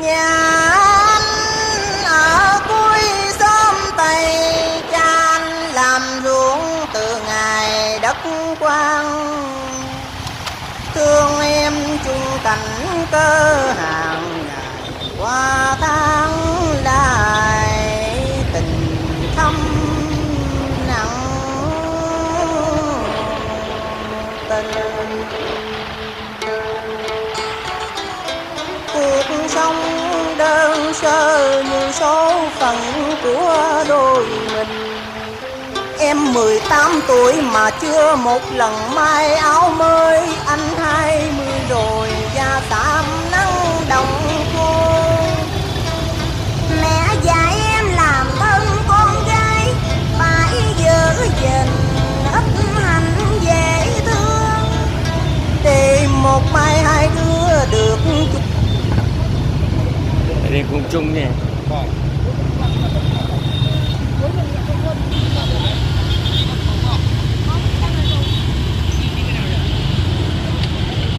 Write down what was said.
Nhà anh ở cuối xóm Tây cha anh làm ruộng từ ngày đất quang. Thương em chung cảnh cơ hàng ngày qua tháng lại tình thâm nặng tình. Cuộc sống đơn sơ như số phận của đôi mình. Em 18 tuổi mà chưa một lần may áo mới. Anh 20 rồi da tạm nắng đồng khô. Mẹ dạy em làm thân con gái phải giữ gìn ít hành dễ thương. Tìm một mai hai đứa được chút. Đi cùng chung nè.